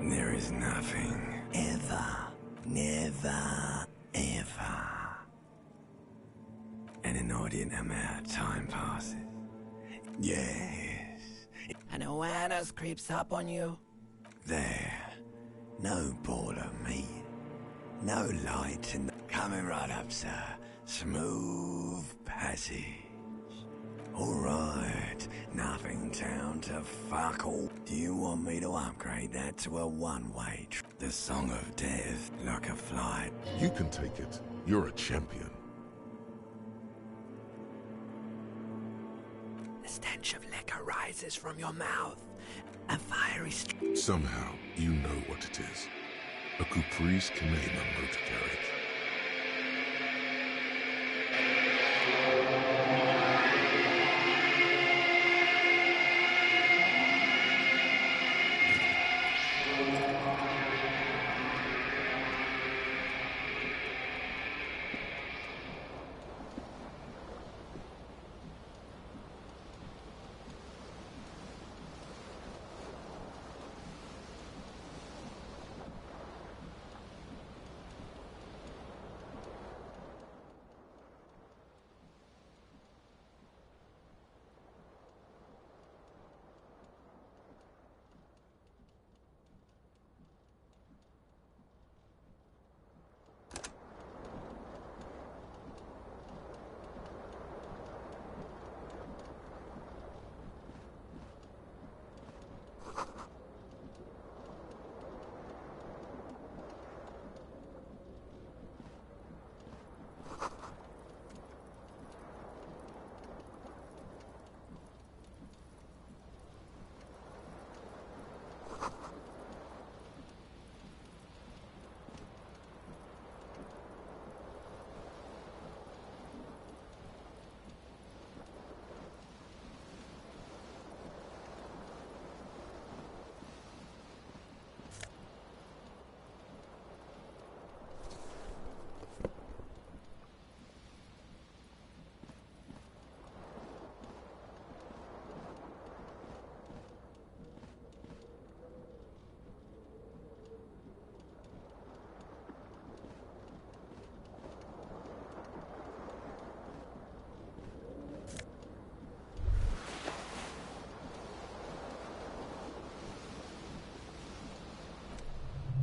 There is nothing. Ever. Never. Ever. And an inordinate amount of time passes. Yes. An awareness creeps up on you. There. No ball of meat. No light in the... Coming right up, sir. Smooth passage. Alright. Nothing down to fuck all. Do you want me to upgrade that to a one-way trip? The song of death, like a flight. You can take it. You're a champion. The stench of liquor rises from your mouth. A fiery Somehow, you know what it is. A Caprice Canadian motor carriage.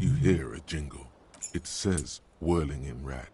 You hear a jingle. It says, whirling in rat.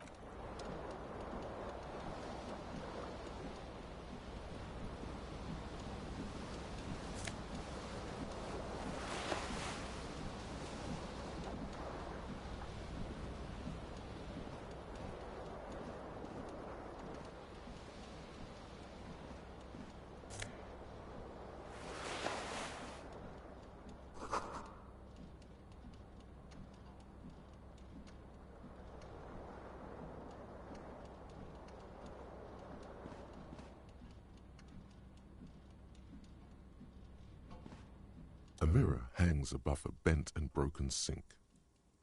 A mirror hangs above a bent and broken sink.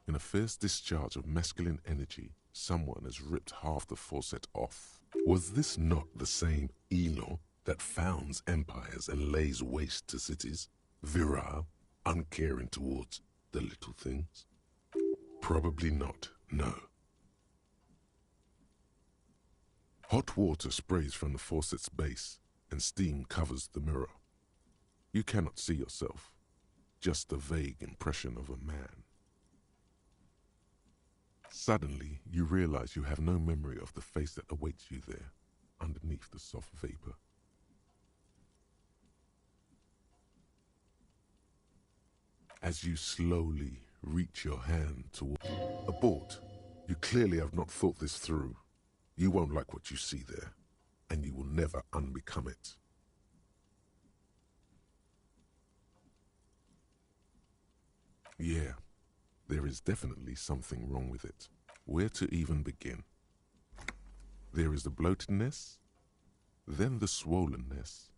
In a fierce discharge of masculine energy, someone has ripped half the faucet off. Was this not the same Elo that founds empires and lays waste to cities? Virile, uncaring towards the little things? Probably not, no. Hot water sprays from the faucet's base, and steam covers the mirror. You cannot see yourself. Just a vague impression of a man. Suddenly, you realize you have no memory of the face that awaits you there, underneath the soft vapor. As you slowly reach your hand toward... Abort! You clearly have not thought this through. You won't like what you see there, and you will never unbecome it. Yeah, there is definitely something wrong with it. Where to even begin? There is the bloatedness, then the swollenness.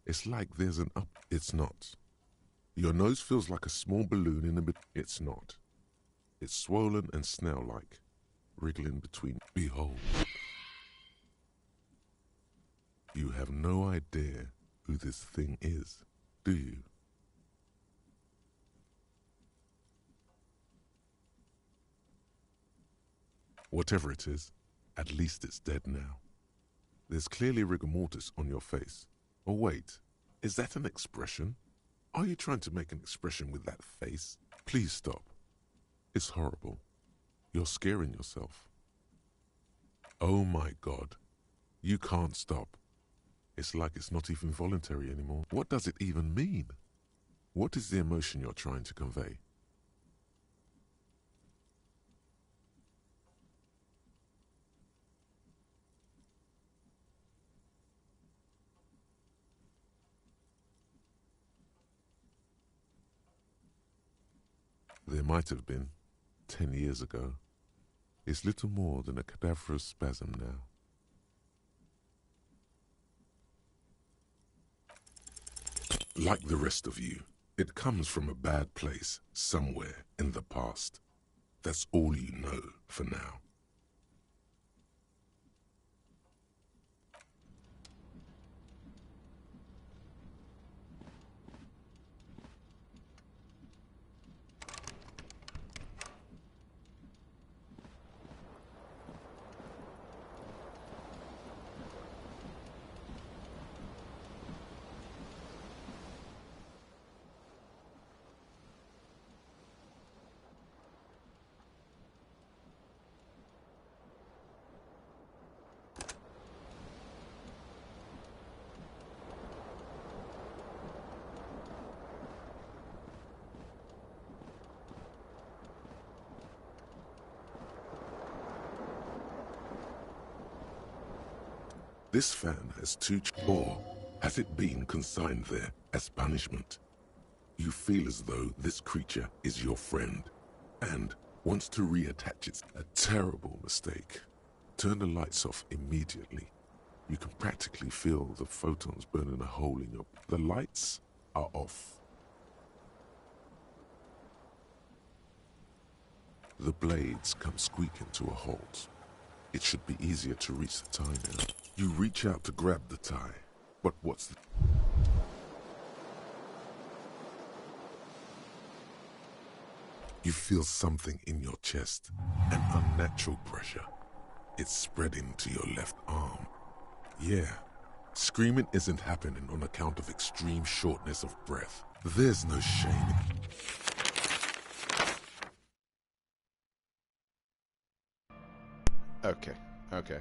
It's like there's an up. It's not. Your nose feels like a small balloon in the mid. It's not. It's swollen and snail-like, wriggling between. Behold. You have no idea who this thing is, do you? Whatever it is, at least it's dead now. There's clearly rigor mortis on your face. Oh wait, is that an expression? Are you trying to make an expression with that face? Please stop. It's horrible. You're scaring yourself. Oh my God. You can't stop. It's like it's not even voluntary anymore. What does it even mean? What is the emotion you're trying to convey? There might have been, 10 years ago. It's little more than a cadaverous spasm now. Like the rest of you, it comes from a bad place somewhere in the past. That's all you know for now. This fan has or has it been consigned there as punishment? You feel as though this creature is your friend and wants to reattach it. A terrible mistake. Turn the lights off immediately. You can practically feel the photons burning a hole in your... The lights are off. The blades come squeaking to a halt. It should be easier to reach the tie now. You reach out to grab the tie, but what's the... You feel something in your chest, an unnatural pressure. It's spreading to your left arm. Yeah, screaming isn't happening on account of extreme shortness of breath. There's no shame. Okay, okay.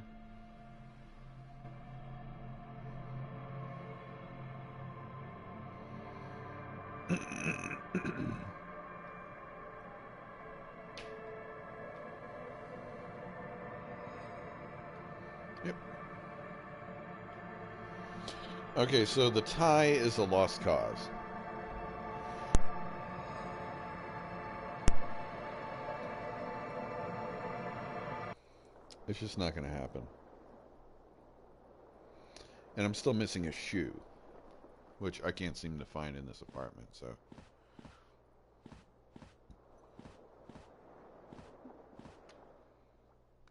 Yep. Okay, so the tie is a lost cause. It's just not going to happen. And I'm still missing a shoe, which I can't seem to find in this apartment, so...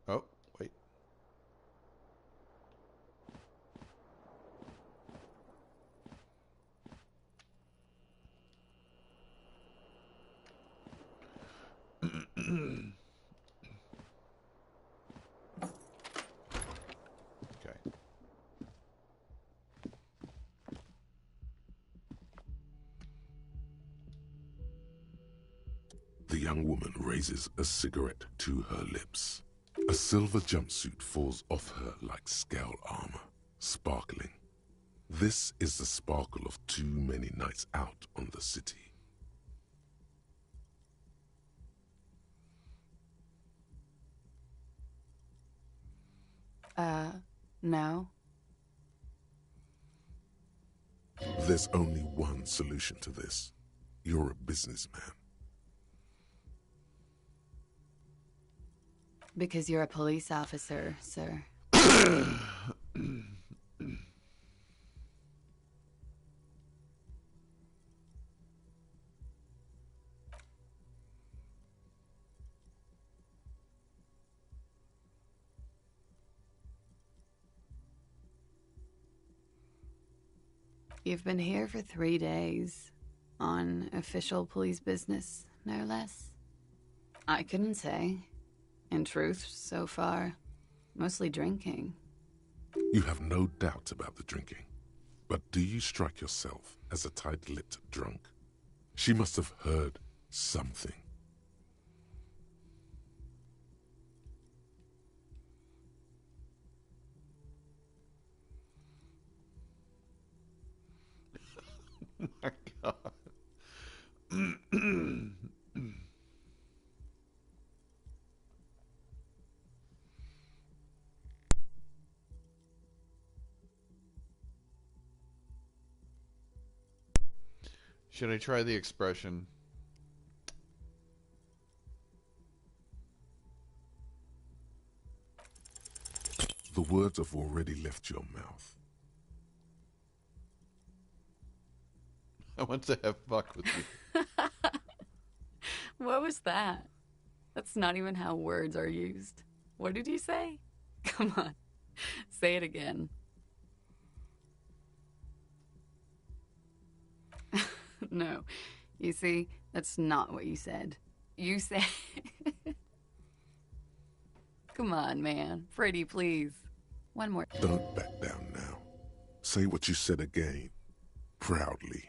Oh, wait. Okay. The young woman raises a cigarette to her lips. A silver jumpsuit falls off her like scale armor, sparkling. This is the sparkle of too many nights out on the city. No. There's only one solution to this. You're a businessman. Because you're a police officer, sir. You've been here for 3 days. On official police business, no less. I couldn't say. In truth, so far, mostly drinking. You have no doubt about the drinking. But do you strike yourself as a tight-lipped drunk? She must have heard something. My God. Should I try the expression? The words have already left your mouth. I want to have fuck with you. What was that? That's not even how words are used. What did you say? Come on, say it again. No, you see, that's not what you said. You said... Come on, man. Freddie, please. One more. Don't back down now. Say what you said again. Proudly.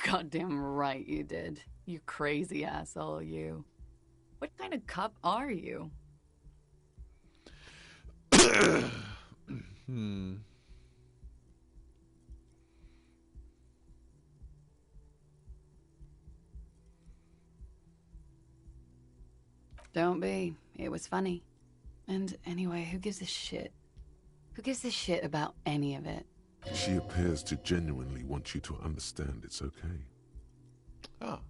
Goddamn right you did. You crazy asshole, you. What kind of cop are you? Don't be. It was funny. And anyway, who gives a shit? Who gives a shit about any of it? She appears to genuinely want you to understand it's okay. Oh.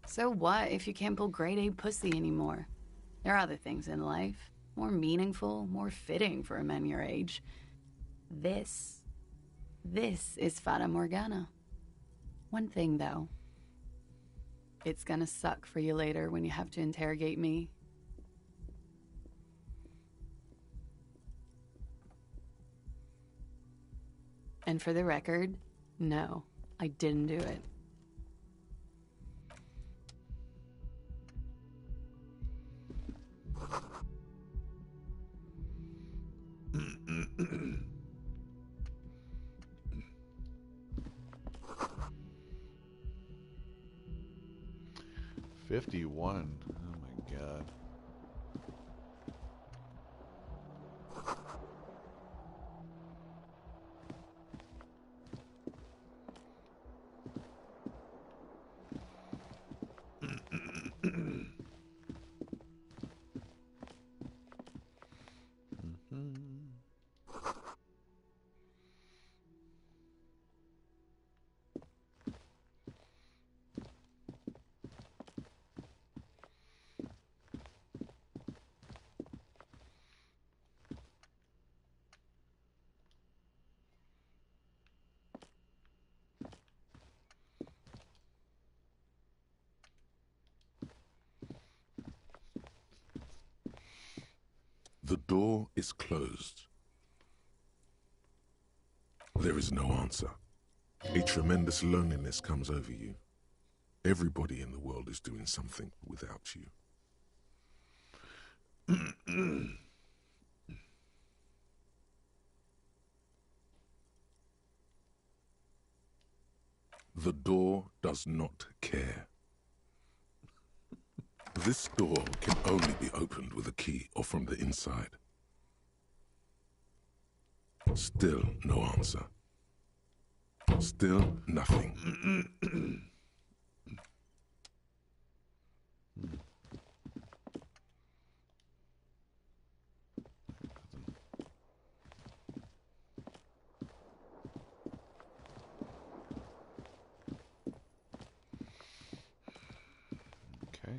So what if you can't pull grade A pussy anymore? There are other things in life. More meaningful, more fitting for a man your age. This is Fata Morgana. One thing, though. It's gonna suck for you later when you have to interrogate me. And for the record, no, I didn't do it. $51. Oh my God. The door is closed. There is no answer. A tremendous loneliness comes over you. Everybody in the world is doing something without you. The door does not care. This door can only be opened with a key or from the inside. Still no answer. Still nothing. Okay.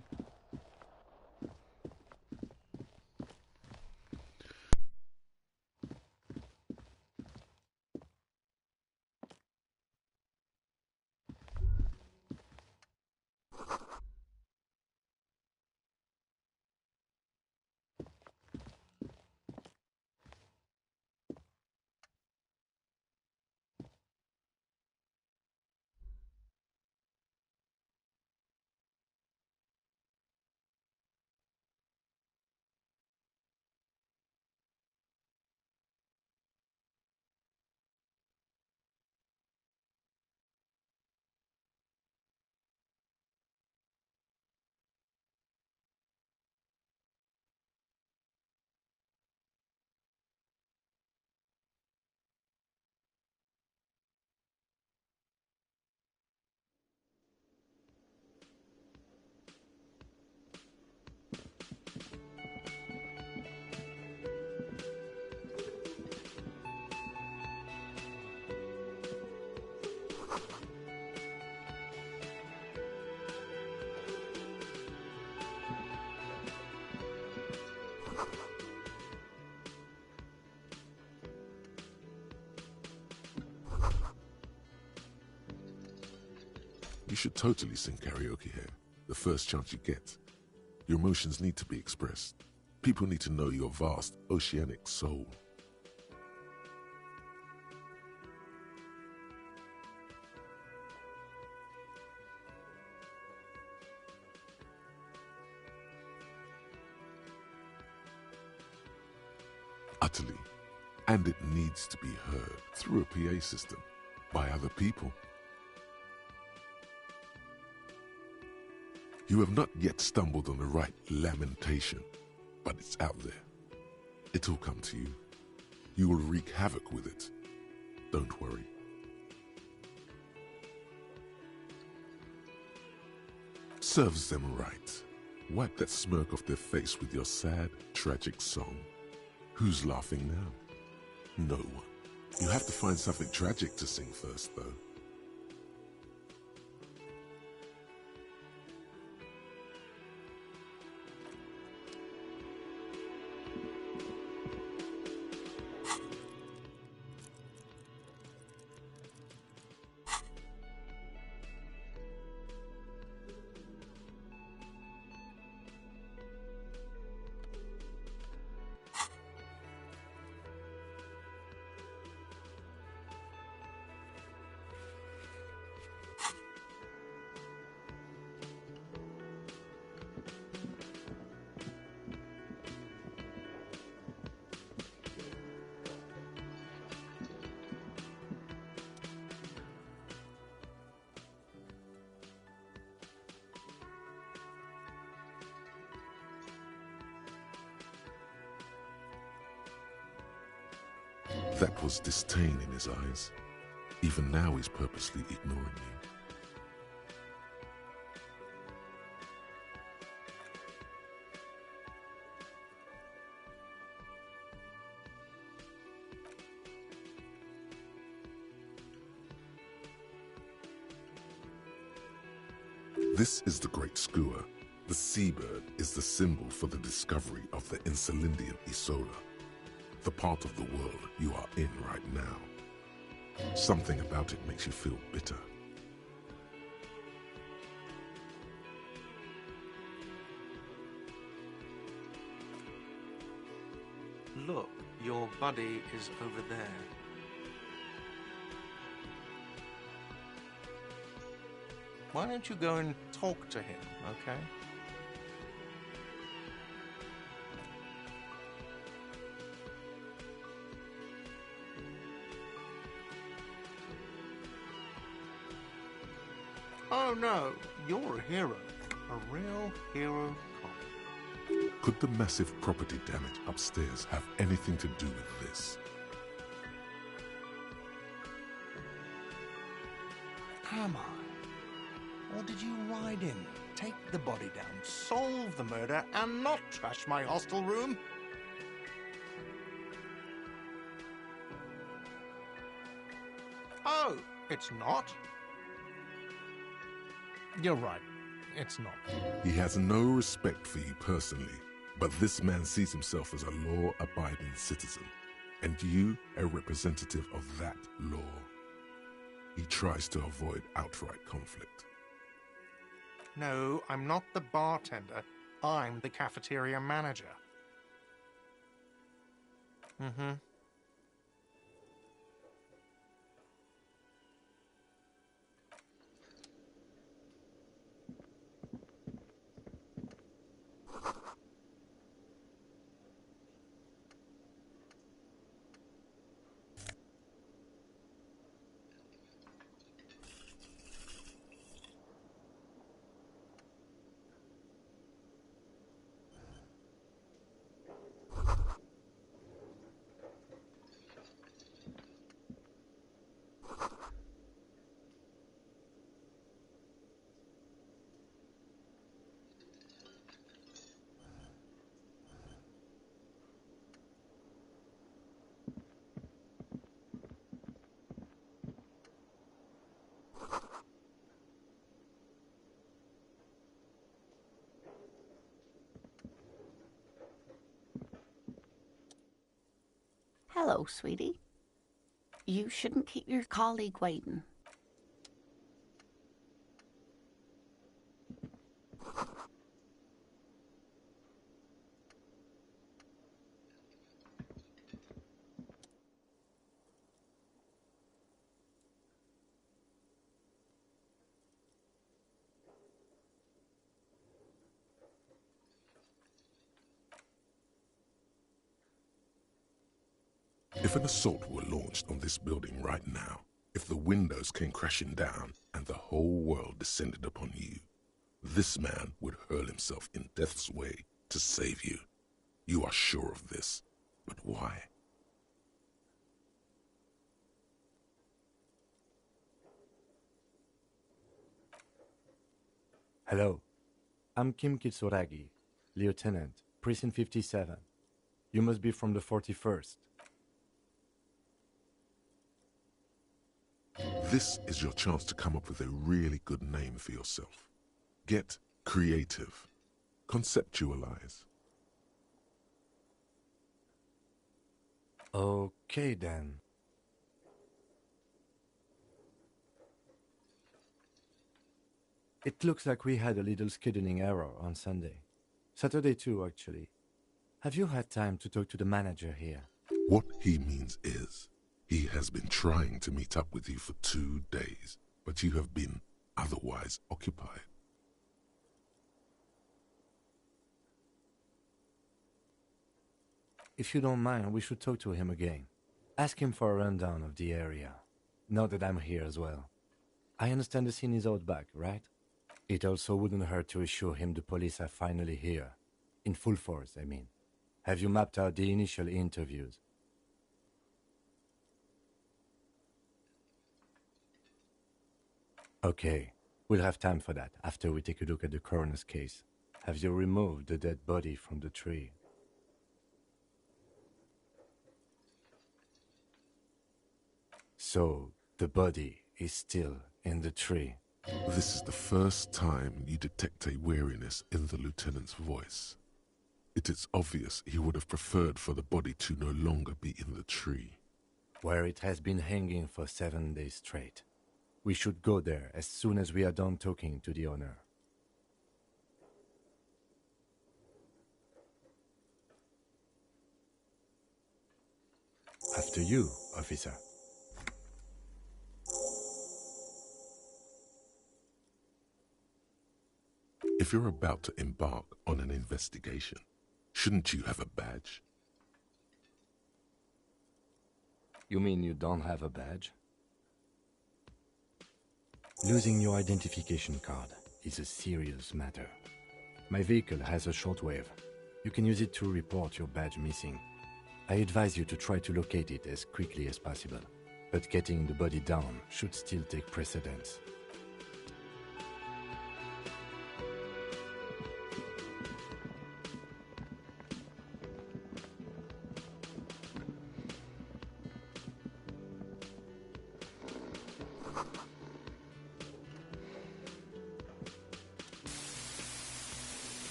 You should totally sing karaoke here, the first chance you get. Your emotions need to be expressed. People need to know your vast, oceanic soul. Utterly. And it needs to be heard through a PA system by other people. You have not yet stumbled on the right lamentation, but it's out there. It'll come to you. You will wreak havoc with it. Don't worry. Serves them right. Wipe that smirk off their face with your sad, tragic song. Who's laughing now? No one. You have to find something tragic to sing first, though. That was disdain in his eyes. Even now he's purposely ignoring you. This is the Great Skua. The seabird is the symbol for the discovery of the Insulindium Isola, the part of the world you are in right now. Something about it makes you feel bitter. Look, your buddy is over there. Why don't you go and talk to him, okay? Oh no, you're a hero. A real hero cop. Could the massive property damage upstairs have anything to do with this? Am I? Or did you ride in, take the body down, solve the murder, and not trash my hostel room? Oh, it's not? You're right. It's not. He has no respect for you personally, but this man sees himself as a law-abiding citizen, and you a representative of that law. He tries to avoid outright conflict. No, I'm not the bartender. I'm the cafeteria manager. Mm-hmm. Hello, sweetie. You shouldn't keep your colleague waiting. If an assault were launched on this building right now, if the windows came crashing down and the whole world descended upon you, this man would hurl himself in death's way to save you. You are sure of this, but why? Hello, I'm Kim Kitsuragi, Lieutenant, Precinct 57. You must be from the 41st. This is your chance to come up with a really good name for yourself. Get creative. Conceptualize. Okay then. It looks like we had a little scheduling error on Sunday. Saturday too, actually. Have you had time to talk to the manager here? What he means is, he has been trying to meet up with you for 2 days, but you have been otherwise occupied. If you don't mind, we should talk to him again. Ask him for a rundown of the area. Now that I'm here as well. I understand the scene is out back, right? It also wouldn't hurt to assure him the police are finally here. In full force, I mean. Have you mapped out the initial interviews? Okay, we'll have time for that after we take a look at the coroner's case. Have you removed the dead body from the tree? So, the body is still in the tree. This is the first time you detect a weariness in the lieutenant's voice. It is obvious he would have preferred for the body to no longer be in the tree. Where it has been hanging for 7 days straight. We should go there as soon as we are done talking to the owner. After you, officer. If you're about to embark on an investigation, shouldn't you have a badge? You mean you don't have a badge? Losing your identification card is a serious matter. My vehicle has a shortwave. You can use it to report your badge missing. I advise you to try to locate it as quickly as possible, but getting the body down should still take precedence.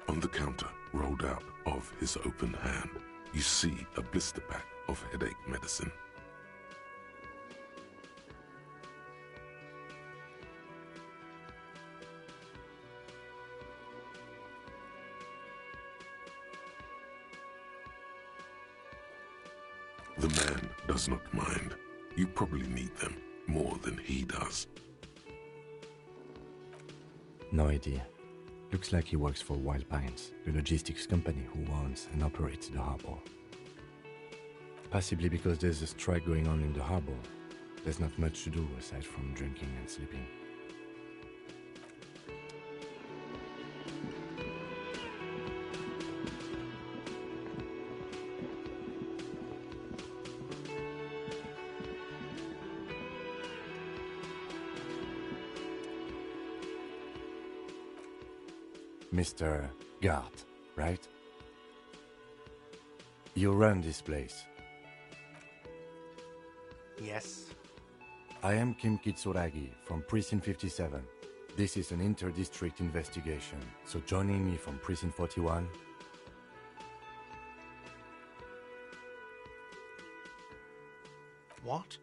On the counter, rolled out of his open hand, you see a blister pack of headache medicine. The man does not mind. You probably need them more than he does. No idea. Looks like he works for Wild Pines, the logistics company who owns and operates the harbor. Possibly because there's a strike going on in the harbor. There's not much to do aside from drinking and sleeping. Mr. Gart, right? You run this place. Yes. I am Kim Kitsuragi from Precinct 57. This is an inter-district investigation, so joining me from Precinct 41... What?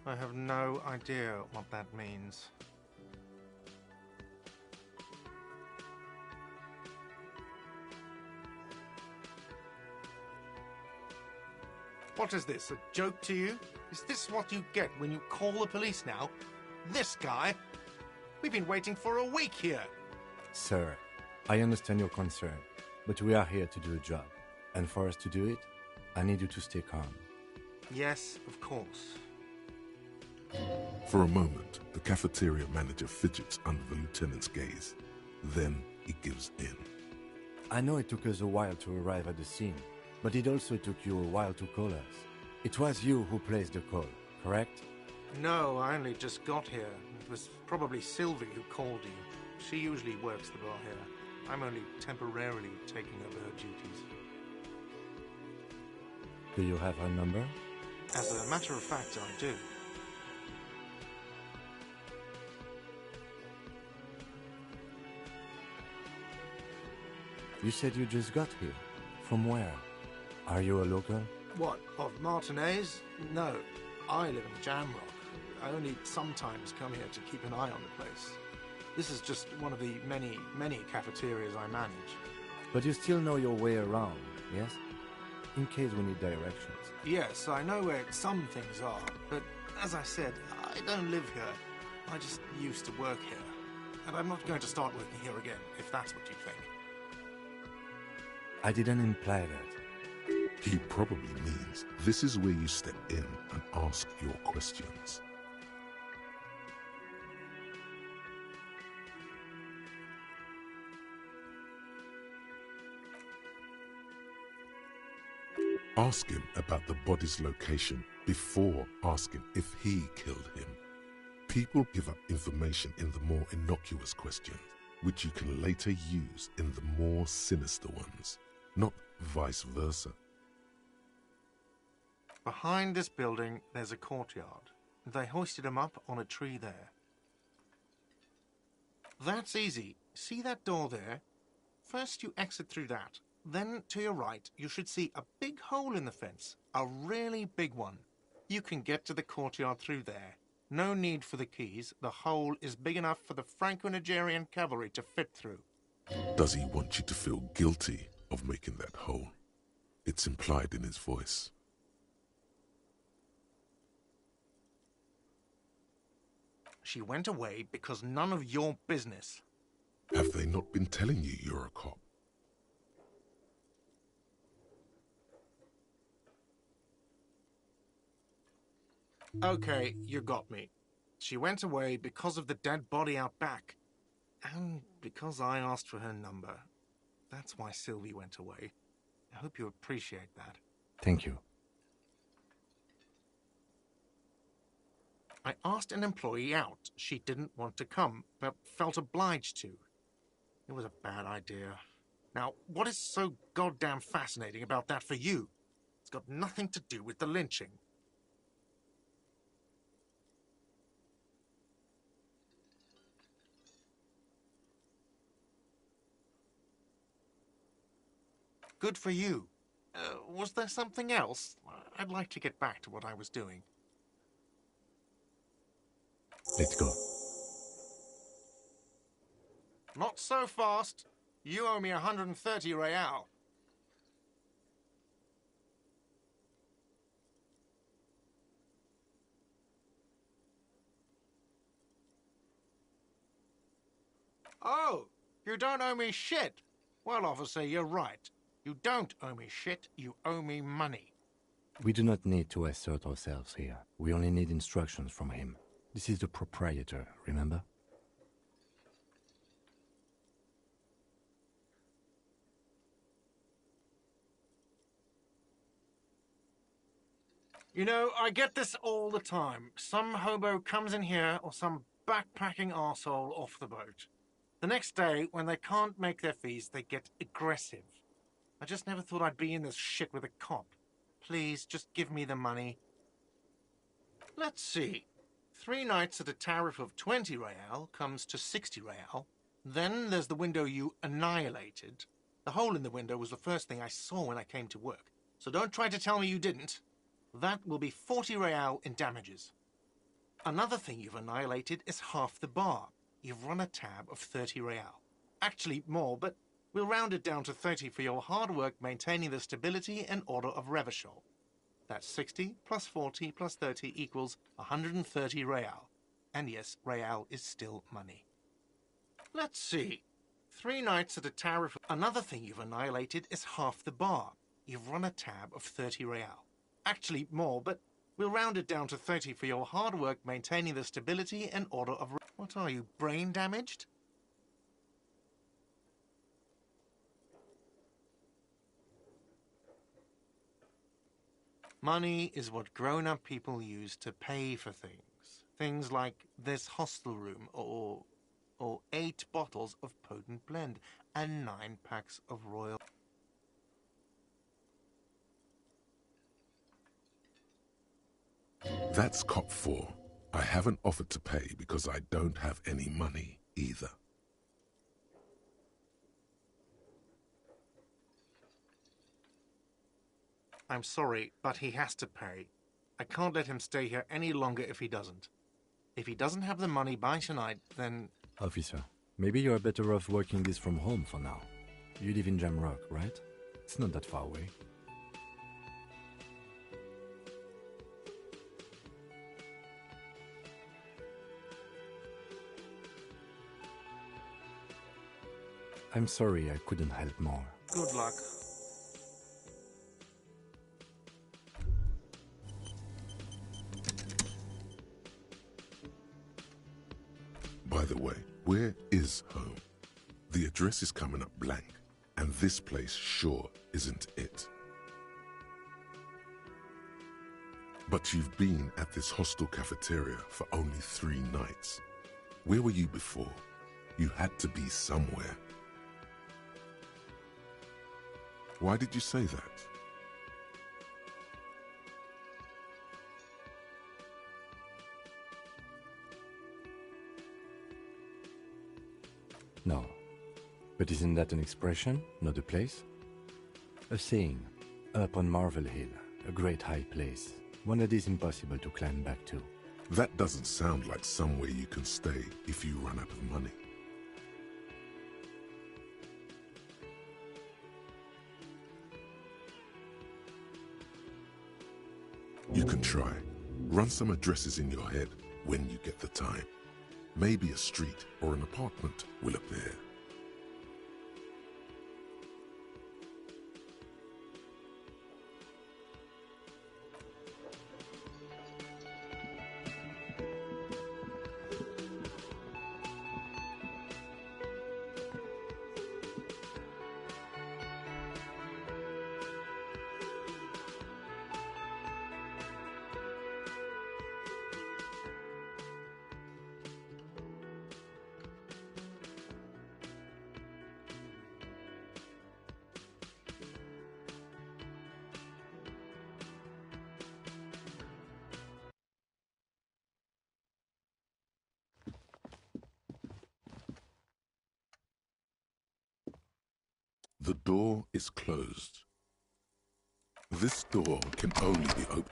I have no idea what that means. What is this, a joke to you? Is this what you get when you call the police now? This guy? We've been waiting for a week here. Sir, I understand your concern, but we are here to do a job. And for us to do it, I need you to stay calm. Yes, of course. For a moment, the cafeteria manager fidgets under the lieutenant's gaze. Then he gives in. I know it took us a while to arrive at the scene, but it also took you a while to call us. It was you who placed the call, correct? No, I only just got here. It was probably Sylvie who called you. She usually works the bar here. I'm only temporarily taking over her duties. Do you have her number? As a matter of fact, I do. You said you just got here. From where? Are you a local? What, of Martinez? No, I live in Jamrock. I only sometimes come here to keep an eye on the place. This is just one of the many, many cafeterias I manage. But you still know your way around, yes? In case we need directions. Yes, I know where some things are, but as I said, I don't live here. I just used to work here. And I'm not going to start working here again, if that's what you think. I didn't imply that. He probably means this is where you step in and ask your questions. Ask him about the body's location before asking if he killed him. People give up information in the more innocuous questions, which you can later use in the more sinister ones, not vice versa. Behind this building, there's a courtyard. They hoisted him up on a tree there. That's easy. See that door there? First you exit through that. Then, to your right, you should see a big hole in the fence. A really big one. You can get to the courtyard through there. No need for the keys. The hole is big enough for the Franco-Nigerian cavalry to fit through. Does he want you to feel guilty of making that hole? It's implied in his voice. She went away because none of your business. Have they not been telling you you're a cop? Okay, you got me. She went away because of the dead body out back. And because I asked for her number. That's why Sylvie went away. I hope you appreciate that. Thank you. I asked an employee out. She didn't want to come, but felt obliged to. It was a bad idea. Now, what is so goddamn fascinating about that for you? It's got nothing to do with the lynching. Good for you. Was there something else? I'd like to get back to what I was doing. Let's go. Not so fast. You owe me 130 real. Oh, you don't owe me shit. Well, officer, you're right. You don't owe me shit, you owe me money. We do not need to assert ourselves here. We only need instructions from him. This is the proprietor, remember? You know, I get this all the time. Some hobo comes in here, or some backpacking arsehole off the boat. The next day, when they can't make their fees, they get aggressive. I just never thought I'd be in this shit with a cop. Please, just give me the money. Let's see. 3 nights at a tariff of 20 real comes to 60 real. Then there's the window you annihilated. The hole in the window was the first thing I saw when I came to work. So don't try to tell me you didn't. That will be 40 real in damages. Another thing you've annihilated is half the bar. You've run a tab of 30 real. Actually more, but we'll round it down to 30 for your hard work maintaining the stability and order of Revachol. That's 60 plus 40 plus 30 equals 130 real. And yes, real is still money. Let's see. 3 nights at a tower. Another thing you've annihilated is half the bar. You've run a tab of 30 real. Actually more, but we'll round it down to 30 for your hard work maintaining the stability and order of... What are you, brain damaged? Money is what grown-up people use to pay for things. Things like this hostel room, or 8 bottles of potent blend, and 9 packs of royal... That's cop 4. I haven't offered to pay because I don't have any money either. I'm sorry, but he has to pay. I can't let him stay here any longer if he doesn't. If he doesn't have the money by tonight, then... Officer, maybe you're better off working this from home for now. You live in Jamrock, right? It's not that far away. I'm sorry I couldn't help more. Good luck. By the way, where is home? The address is coming up blank, and this place sure isn't it. But you've been at this hostel cafeteria for only 3 nights. Where were you before? You had to be somewhere. Why did you say that? No. But isn't that an expression, not a place? A saying, up on Marvel Hill, a great high place, one that is impossible to climb back to. That doesn't sound like somewhere you can stay if you run out of money. You can try. Run some addresses in your head when you get the time. Maybe a street or an apartment will appear. The door is closed. This door can only be opened.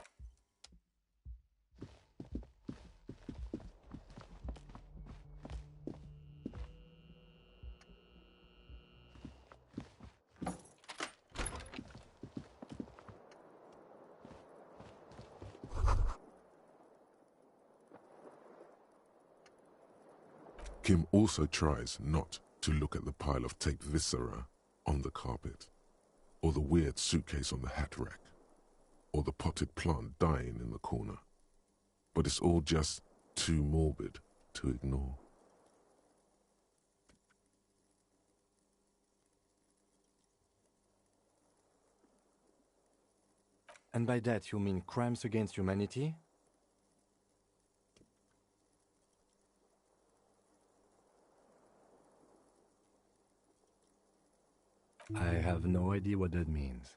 Kim also tries not to look at the pile of taped viscera on the carpet, or the weird suitcase on the hat rack, or the potted plant dying in the corner. But it's all just too morbid to ignore. And by that you mean crimes against humanity? I have no idea what that means.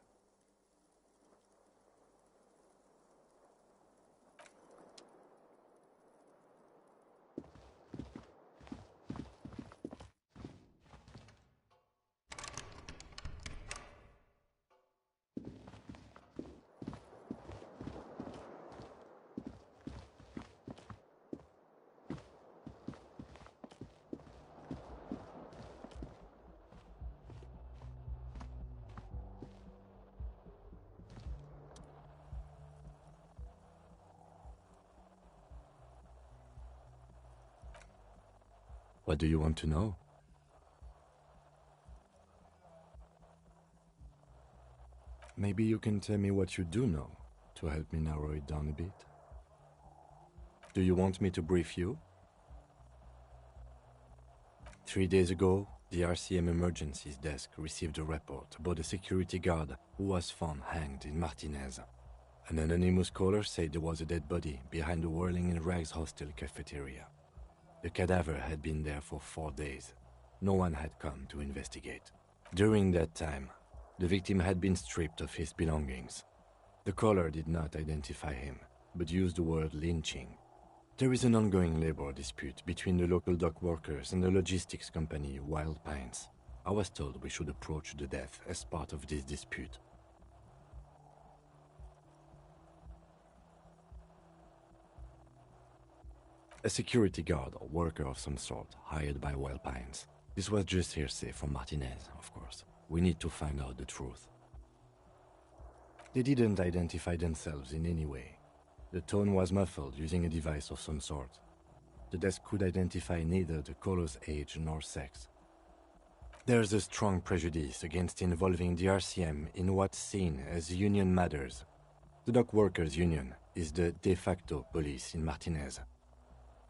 What do you want to know? Maybe you can tell me what you do know to help me narrow it down a bit. Do you want me to brief you? 3 days ago, the RCM Emergencies Desk received a report about a security guard who was found hanged in Martinez. An anonymous caller said there was a dead body behind the Whirling in Rags hostel cafeteria. The cadaver had been there for 4 days. No one had come to investigate. During that time, the victim had been stripped of his belongings. The caller did not identify him, but used the word lynching. There is an ongoing labor dispute between the local dock workers and the logistics company Wild Pines. I was told we should approach the death as part of this dispute. A security guard or worker of some sort hired by Wild Pines. This was just hearsay from Martinez, of course. We need to find out the truth. They didn't identify themselves in any way. The tone was muffled using a device of some sort. The desk could identify neither the caller's age nor sex. There's a strong prejudice against involving the RCM in what's seen as union matters. The dock workers' union is the de facto police in Martinez.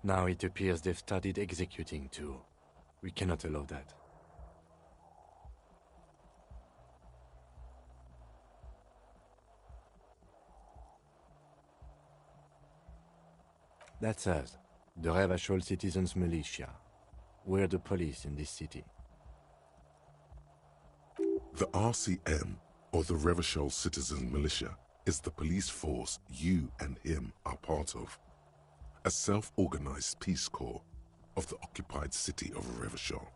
Now it appears they've started executing too. We cannot allow that. That's us, the Revachol Citizens Militia. We're the police in this city. The RCM, or the Revachol Citizen Militia, is the police force you and him are part of. A self-organized peace corps of the occupied city of Revachol.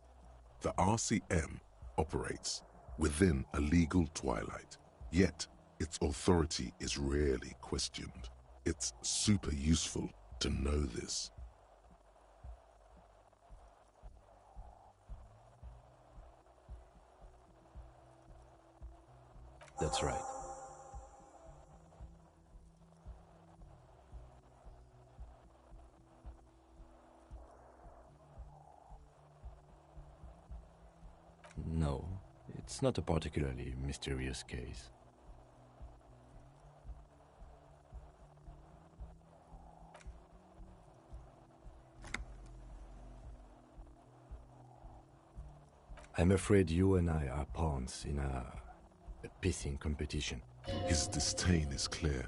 The RCM operates within a legal twilight, yet its authority is rarely questioned. It's super useful to know this. That's right. No, it's not a particularly mysterious case. I'm afraid you and I are pawns in a pissing competition. His disdain is clear.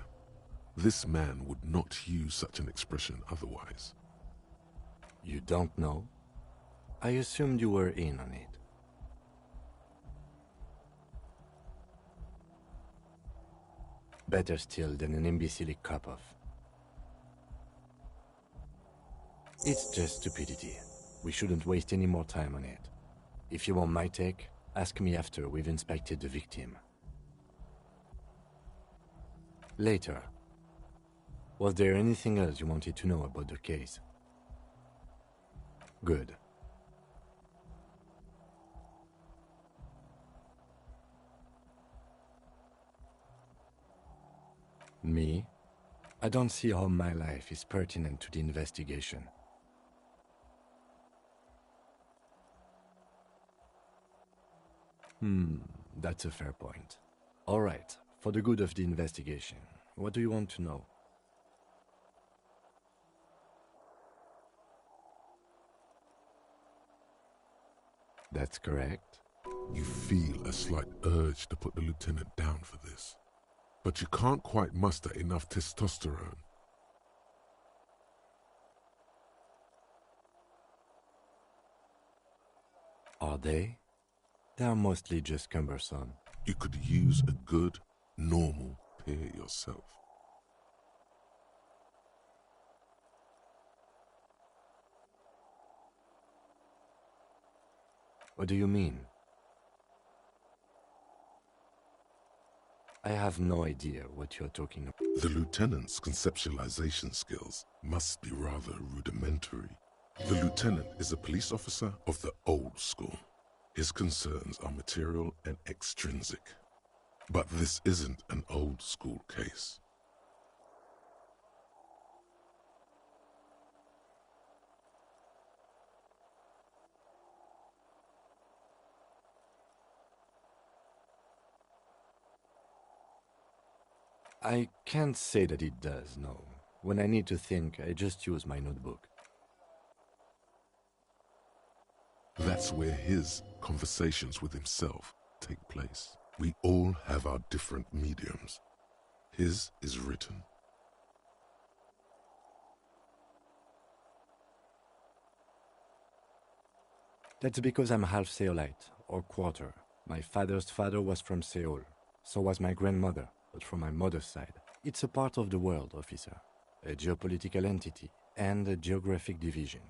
This man would not use such an expression otherwise. You don't know? I assumed you were in on it. Better still than an imbecilic cop-off. It's just stupidity. We shouldn't waste any more time on it. If you want my take, ask me after we've inspected the victim. Later. Was there anything else you wanted to know about the case? Good. Me? I don't see how my life is pertinent to the investigation. That's a fair point. All right, for the good of the investigation, what do you want to know? That's correct. You feel a slight urge to put the lieutenant down for this, but you can't quite muster enough testosterone. Are they? They are mostly just cumbersome. You could use a good, normal peer yourself. What do you mean? I have no idea what you're talking about. The lieutenant's conceptualization skills must be rather rudimentary. The lieutenant is a police officer of the old school. His concerns are material and extrinsic. But this isn't an old school case. I can't say that it does, no. When I need to think, I just use my notebook. That's where his conversations with himself take place. We all have our different mediums. His is written. That's because I'm half Seolite, or quarter. My father's father was from Seoul. So was my grandmother, but from my mother's side. It's a part of the world, officer. A geopolitical entity and a geographic division.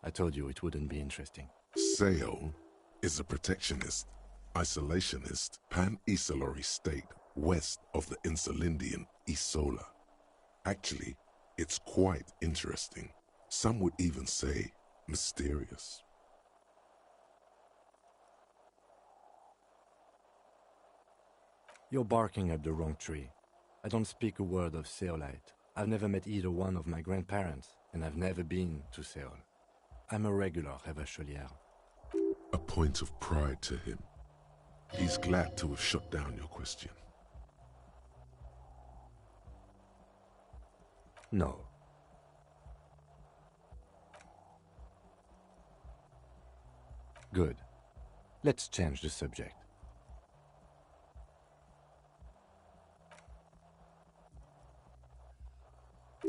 I told you it wouldn't be interesting. Seoul is a protectionist, isolationist, pan-Isolari state west of the Insulindian Isola. Actually, it's quite interesting. Some would even say mysterious. You're barking up the wrong tree. I don't speak a word of Seolite. I've never met either one of my grandparents, and I've never been to Seoul. I'm a regular Revacholière. A point of pride to him. He's glad to have shut down your question. No. Good. Let's change the subject.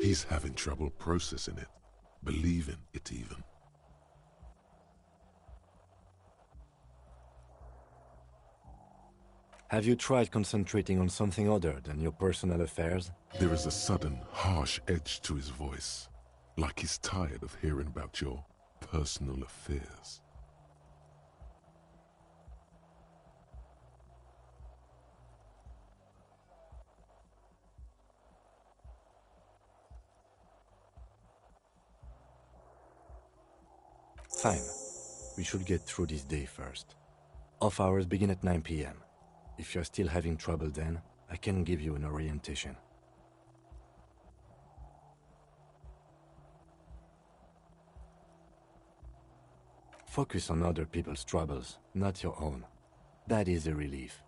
He's having trouble processing it, believing it even. Have you tried concentrating on something other than your personal affairs? There is a sudden, harsh edge to his voice, like he's tired of hearing about your personal affairs. Fine. We should get through this day first. Off hours begin at 9 p.m. If you're still having trouble then, I can give you an orientation. Focus on other people's troubles, not your own. That is a relief.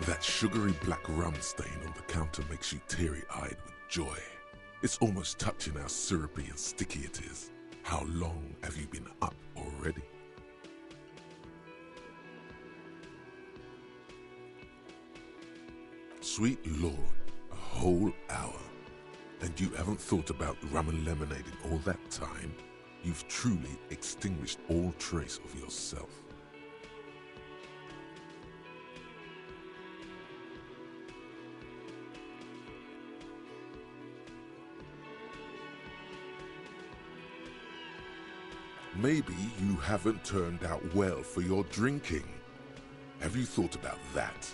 That sugary black rum stain on the counter makes you teary-eyed with joy. It's almost touching how syrupy and sticky it is. How long have you been up already? Sweet Lord, a whole hour. And you haven't thought about rum and lemonade in all that time? You've truly extinguished all trace of yourself. Maybe you haven't turned out well for your drinking. Have you thought about that?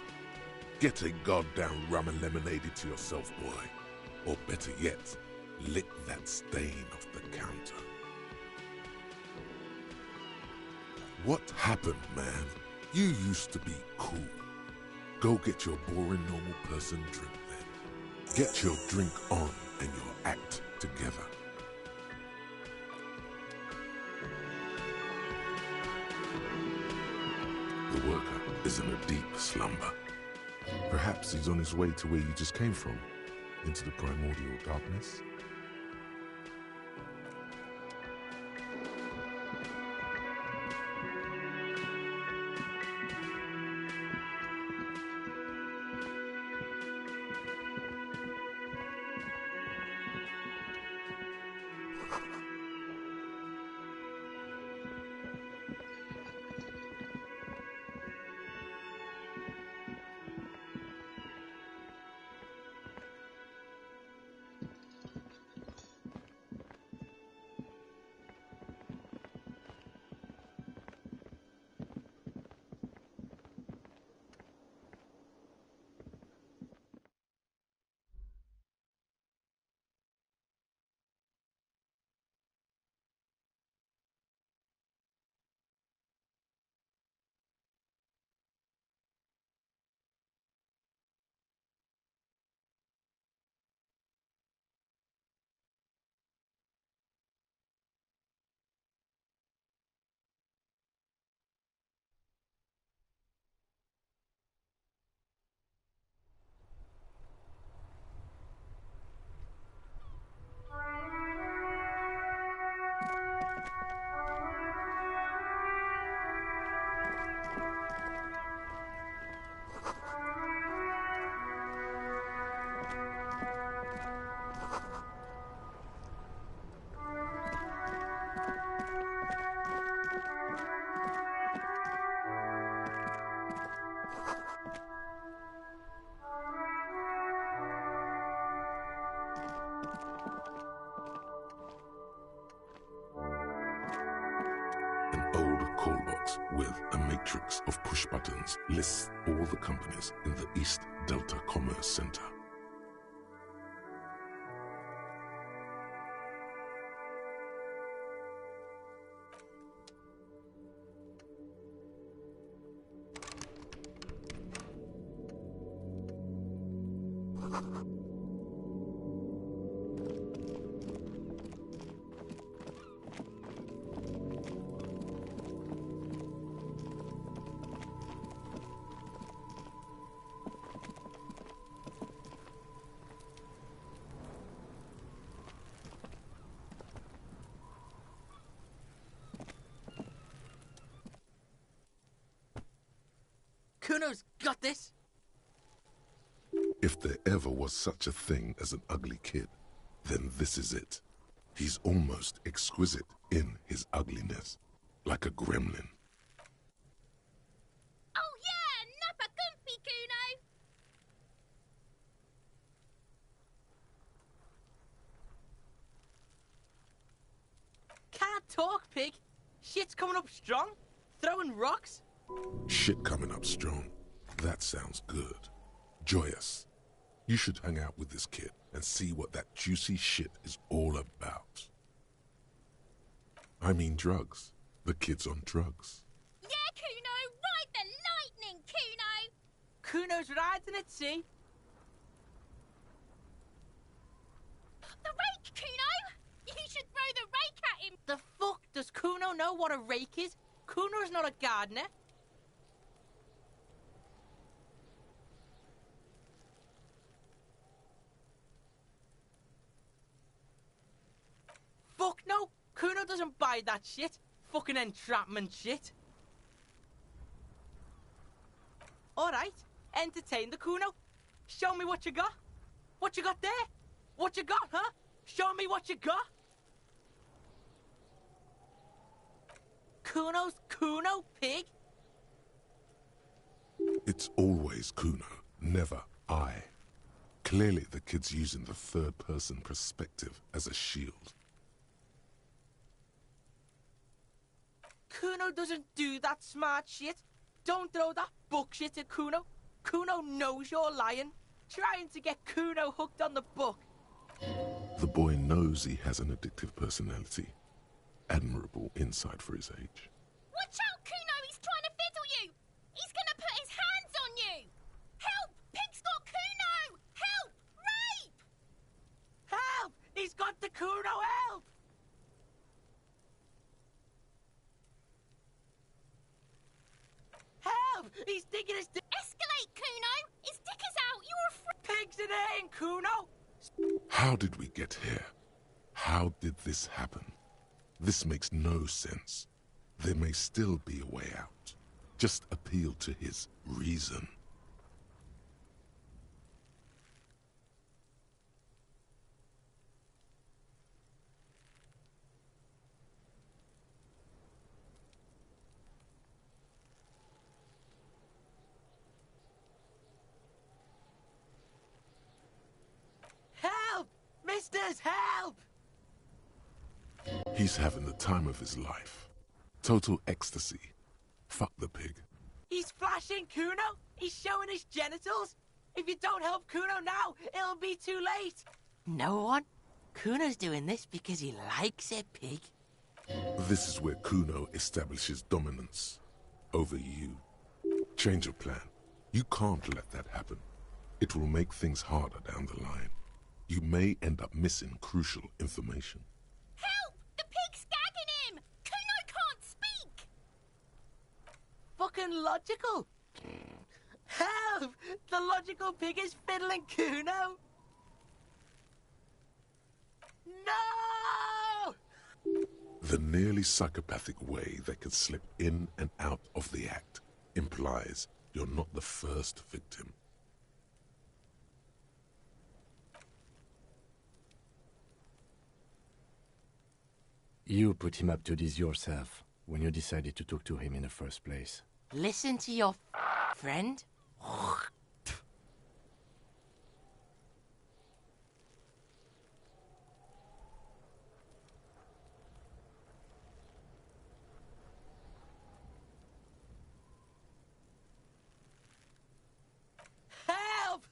Get a goddamn rum and lemonade to yourself, boy. Or better yet, lick that stain off the counter. What happened, man? You used to be cool. Go get your boring normal person drink then. Get your drink on and your act together. the worker is in a deep slumber. Perhaps he's on his way to where you just came from, into the primordial darkness. An old call box with a matrix of push buttons lists all the companies in the East Delta Commerce Center. Kuno's got this! If there ever was such a thing as an ugly kid, then this is it. He's almost exquisite in his ugliness, like a gremlin. Oh yeah, nappa comfy, Kuno! Can't talk, pig! Shit's coming up strong! Throwing rocks! Shit coming up strong. That sounds good. Joyous. You should hang out with this kid and see what that juicy shit is all about. I mean drugs. The kid's on drugs. Yeah, Kuno! Ride the lightning, Kuno! Kuno's riding it, see? The rake, Kuno! You should throw the rake at him! The fuck does Kuno know what a rake is? Kuno's not a gardener. Fuck no! Kuno doesn't buy that shit. Fucking entrapment shit. Alright, entertain the Kuno. Show me what you got. What you got there? What you got, huh? Show me what you got. Kuno's Kuno, pig. It's always Kuno, never I. Clearly the kid's using the third-person perspective as a shield. Kuno doesn't do that smart shit. Don't throw that book shit at Kuno. Kuno knows you're lying. Trying to get Kuno hooked on the book. The boy knows he has an addictive personality. Admirable insight for his age. Watch out, Kuno! He's trying to fiddle you! He's gonna put his hands on you! Help! Pig's got Kuno! Help! Rape! Help! He's got the Kuno, help! Help! He's digging his Escalate, Kuno! His dick is out! You're a pigs in eating, Kuno! How did we get here? How did this happen? This makes no sense. There may still be a way out. Just appeal to his reason. Help! Misters, help! He's having the time of his life. Total ecstasy. Fuck the pig. He's flashing, Kuno! He's showing his genitals! If you don't help Kuno now, it'll be too late! No one? Kuno's doing this because he likes it, pig. This is where Kuno establishes dominance over you. Change of plan. You can't let that happen. It will make things harder down the line. You may end up missing crucial information. Help! The pig's gagging him! Kuno can't speak! Fucking logical! Help! The logical pig is fiddling Kuno! No! The nearly psychopathic way they can slip in and out of the act implies you're not the first victim. You put him up to this yourself when you decided to talk to him in the first place. Listen to your friend. Help!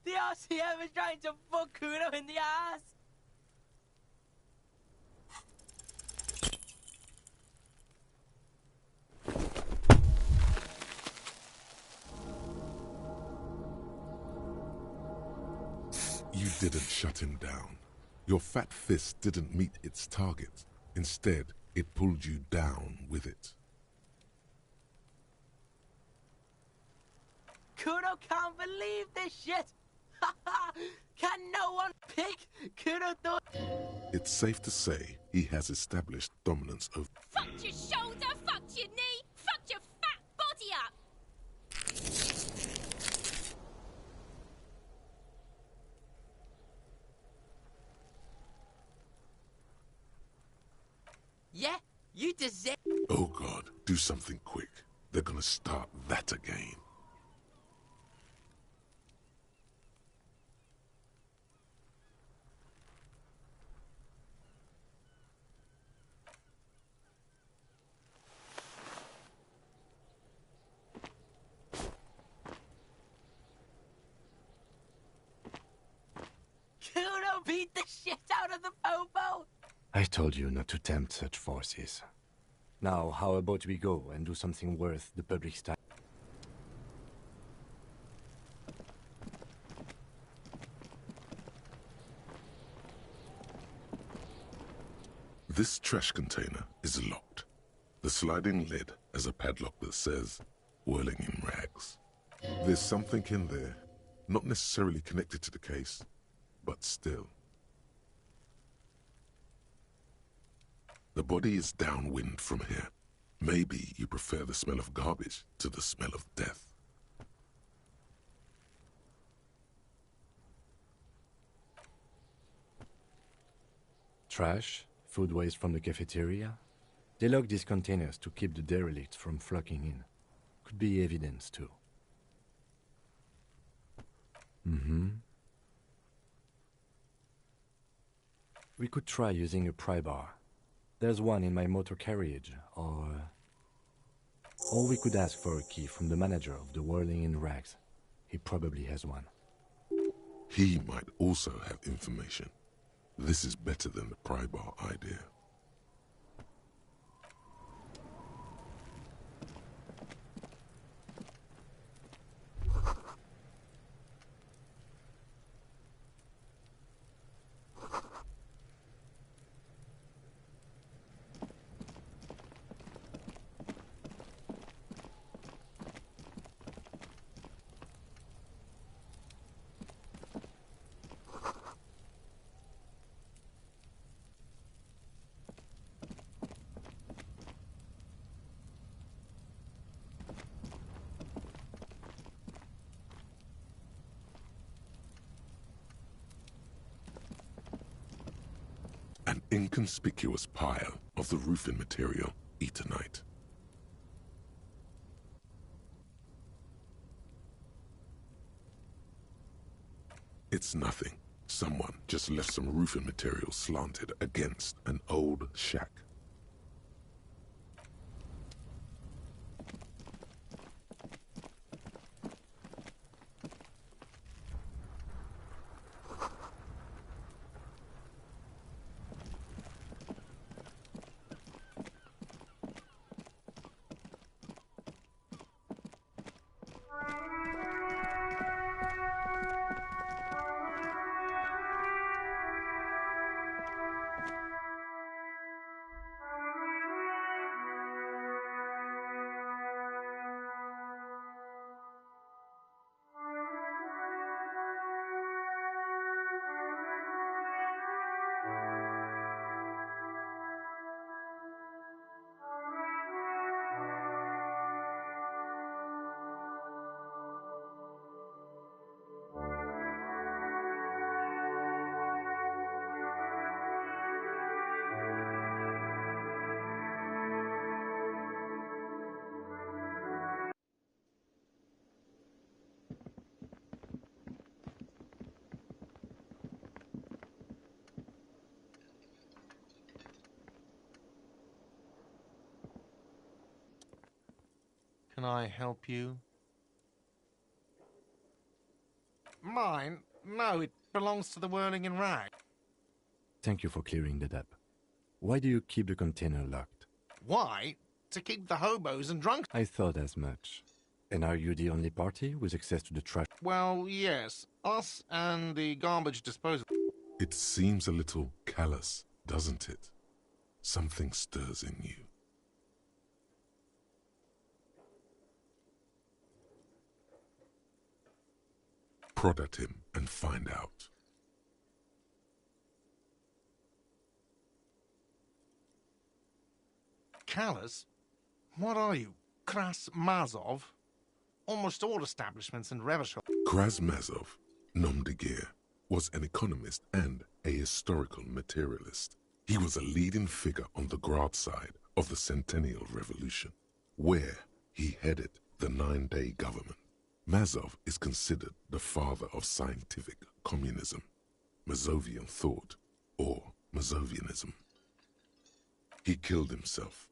The RCM is trying to fuck Kuno in the ass. You didn't shut him down. Your fat fist didn't meet its target. Instead, it pulled you down with it. Kuno can't believe this shit! Can no one pick? Kuno thought... It's safe to say he has established dominance over... Fucked your shoulder, fucked your knee, fucked your fat body up! Yeah, you deserve... Oh God, do something quick. They're gonna start that again. Kuno beat the shit out of the popo! I told you not to tempt such forces. Now, how about we go and do something worth the public's time? This trash container is locked. The sliding lid has a padlock that says, "Whirling in rags." There's something in there, not necessarily connected to the case, but still. The body is downwind from here. Maybe you prefer the smell of garbage to the smell of death. Trash, food waste from the cafeteria. They lock these containers to keep the derelicts from flocking in. Could be evidence too. We could try using a pry bar. There's one in my motor carriage, or we could ask for a key from the manager of the Whirling in Rags. He probably has one. He might also have information. This is better than the pry bar idea. inconspicuous pile of the roofing material, Eternite. It's nothing. Someone just left some roofing material slanted against an old shack. Can I help you? Mine? No, it belongs to the Whirling in Rag. Thank you for clearing that up. Why do you keep the container locked? Why? To keep the hobos and drunks. I thought as much. And are you the only party with access to the trash? Well, yes. Us and the garbage disposal. It seems a little callous, doesn't it? Something stirs in you. Prod at him and find out. Callous? What are you? Kras Mazov? Almost all establishments in Revachol. Krasmazov, nom de guerre, was an economist and a historical materialist. He was a leading figure on the Grad side of the Centennial Revolution, where he headed the 9-day government. Mazov is considered the father of scientific communism, Mazovian thought, or Mazovianism. He killed himself.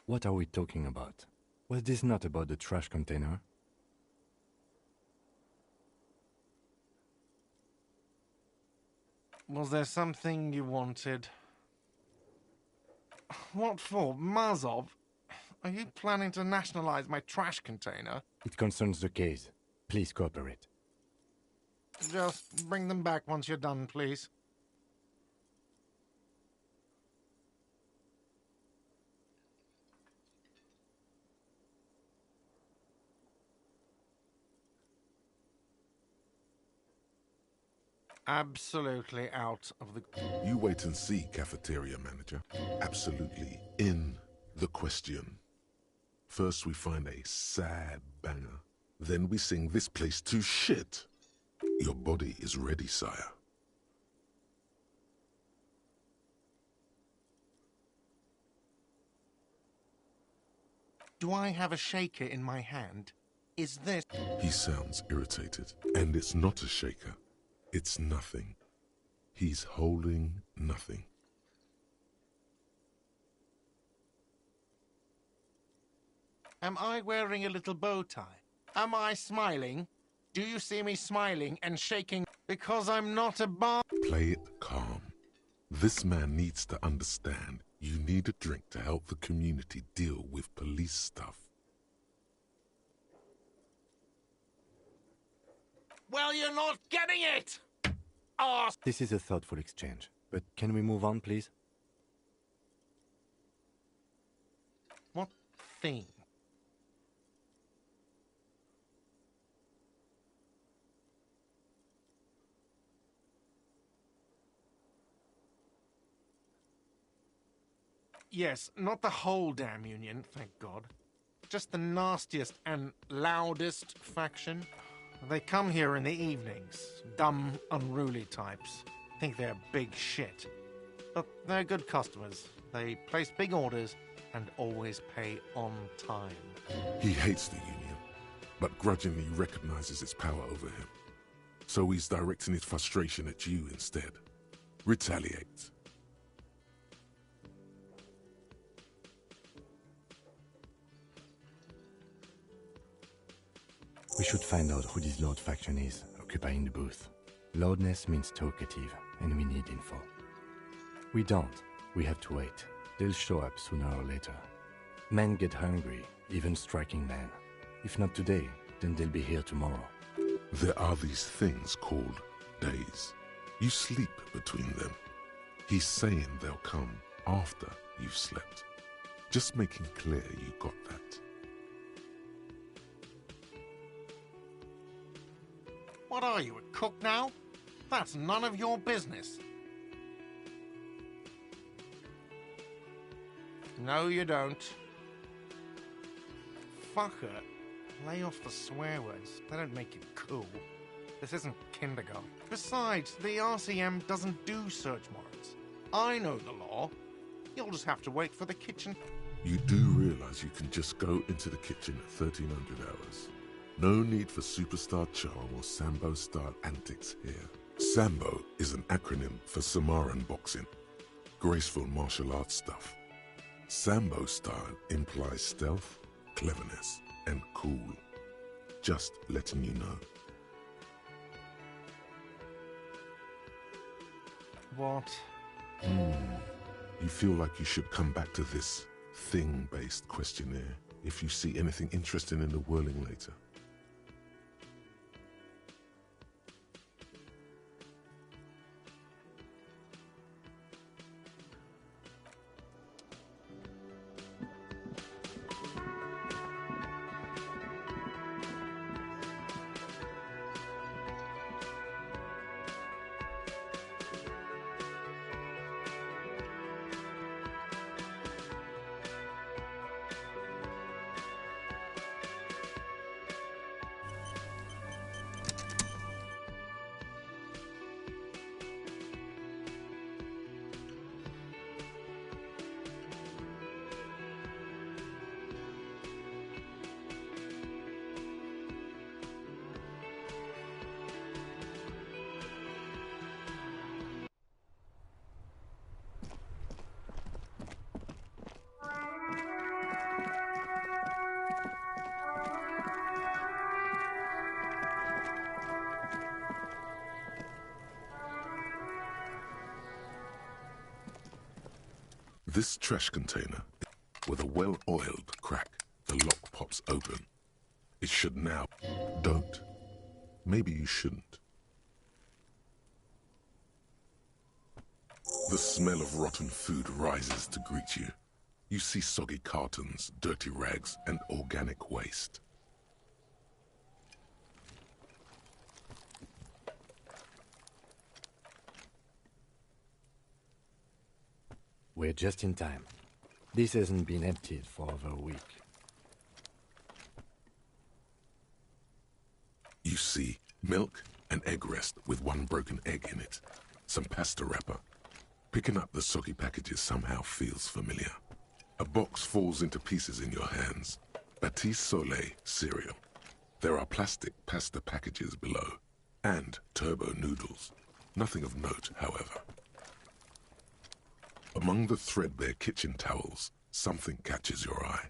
What are we talking about? Was this not about the trash container? Was there something you wanted? What for? Mazov? Are you planning to nationalize my trash container? It concerns the case. Please cooperate. Just bring them back once you're done, please. Absolutely out of the... You wait and see, cafeteria manager. Absolutely in the question. First we find a sad banger. Then we sing this place to shit. Your body is ready, sire. Do I have a shaker in my hand? Is this... He sounds irritated. And it's not a shaker. It's nothing. He's holding nothing. Am I wearing a little bow tie? Am I smiling? Do you see me smiling and shaking because I'm not a bar? Play it calm. This man needs to understand you need a drink to help the community deal with police stuff. Well, you're not getting it! Arse! This is a thoughtful exchange, but can we move on, please? What thing? Yes, not the whole damn union, thank God. Just the nastiest and loudest faction. They come here in the evenings. Dumb, unruly types. think they're big shit. But they're good customers. They place big orders and always pay on time. He hates the Union, but grudgingly recognizes its power over him. So he's directing his frustration at you instead. Retaliate. We should find out who this Lord faction is, occupying the booth. Loudness means talkative, and we need info. We don't. We have to wait. They'll show up sooner or later. Men get hungry, even striking men. If not today, then they'll be here tomorrow. There are these things called days. You sleep between them. He's saying they'll come after you've slept. Just making clear you got that. What are you, a cook now? That's none of your business. No, you don't. Fucker. Lay off the swear words. They don't make you cool. This isn't kindergarten. Besides, the RCM doesn't do search warrants. I know the law. You'll just have to wait for the kitchen. You do realize you can just go into the kitchen at 1300 hours. No need for superstar charm or Sambo-style antics here. Sambo is an acronym for Samaran boxing. Graceful martial arts stuff. Sambo style implies stealth, cleverness, and cool. Just letting you know. What? You feel like you should come back to this thing-based questionnaire if you see anything interesting in the whirling later. This trash container, with a well-oiled crack, the lock pops open. It should now. Don't. Maybe you shouldn't. The smell of rotten food rises to greet you. You see soggy cartons, dirty rags, and organic waste. We're just in time. This hasn't been emptied for over a week. You see milk and egg rest with one broken egg in it. Some pasta wrapper. Picking up the soggy packages somehow feels familiar. A box falls into pieces in your hands. Baptiste Soleil cereal. There are plastic pasta packages below. And turbo noodles. Nothing of note, however. Among the threadbare kitchen towels, something catches your eye.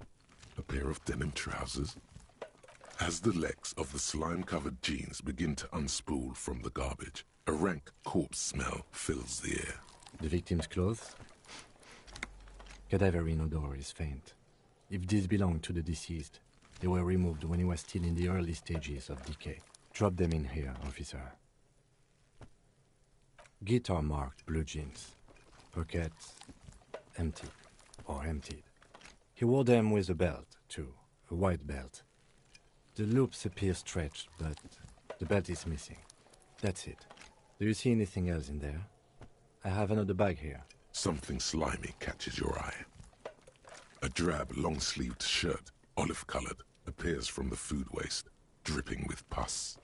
A pair of denim trousers. As the legs of the slime-covered jeans begin to unspool from the garbage, a rank corpse smell fills the air. The victim's clothes? Cadaverine odor is faint. If these belong to the deceased, they were removed when he was still in the early stages of decay. Drop them in here, officer. Guitar-marked blue jeans. Pockets empty, or emptied. He wore them with a belt, too, a white belt. The loops appear stretched, but the belt is missing. That's it. Do you see anything else in there? I have another bag here. Something slimy catches your eye. A drab, long-sleeved shirt, olive-colored, appears from the food waste, dripping with pus.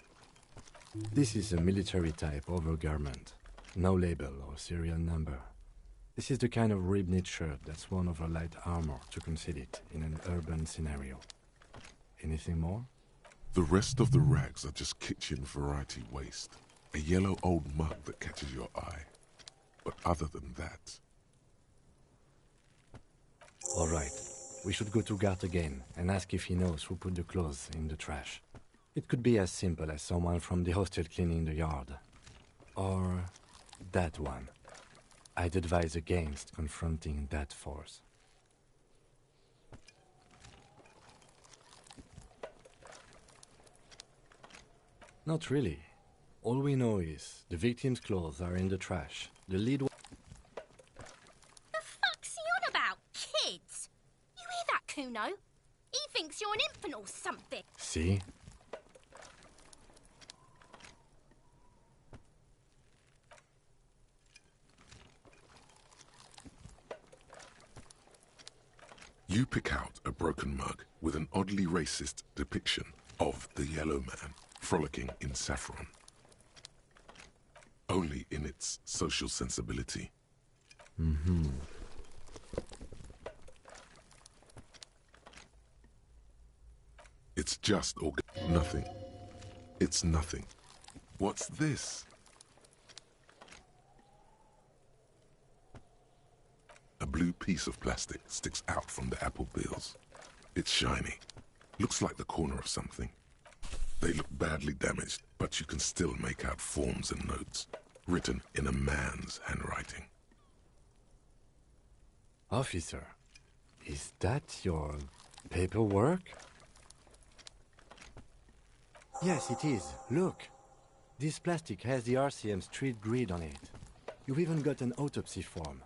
This is a military-type overgarment. No label or serial number. This is the kind of rib-knit shirt that's worn over light armor to conceal it in an urban scenario. Anything more? The rest of the rags are just kitchen variety waste. A yellow old mug that catches your eye. But other than that... All right. We should go to Gart again and ask if he knows who put the clothes in the trash. It could be as simple as someone from the hostel cleaning the yard. Or that one. I'd advise against confronting that force. Not really. All we know is the victim's clothes are in the trash. The lead... The fuck's he on about, kids? You hear that, Kuno? He thinks you're an infant or something. See? You pick out a broken mug with an oddly racist depiction of the yellow man frolicking in saffron. Only in its social sensibility. Mm-hmm. It's just nothing. It's nothing. What's this? A blue piece of plastic sticks out from the apple peels. It's shiny. Looks like the corner of something. They look badly damaged, but you can still make out forms and notes, written in a man's handwriting. Officer, is that your paperwork? Yes, it is. Look. This plastic has the RCM street grid on it. You've even got an autopsy form.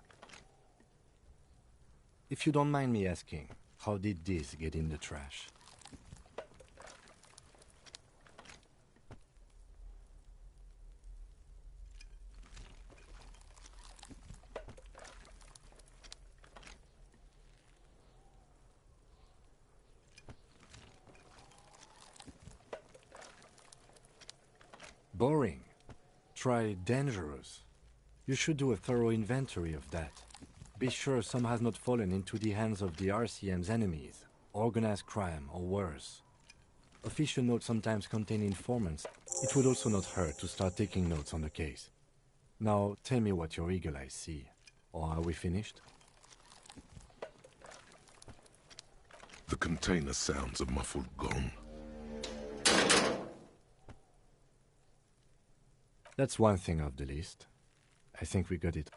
If you don't mind me asking, how did this get in the trash? Boring. Try dangerous. You should do a thorough inventory of that. Be sure some has not fallen into the hands of the RCM's enemies, organized crime or worse. Official notes sometimes contain informants. It would also not hurt to start taking notes on the case. Now tell me what your eagle eyes see. Or are we finished? The container sounds a muffled gong. That's one thing off the list. I think we got it.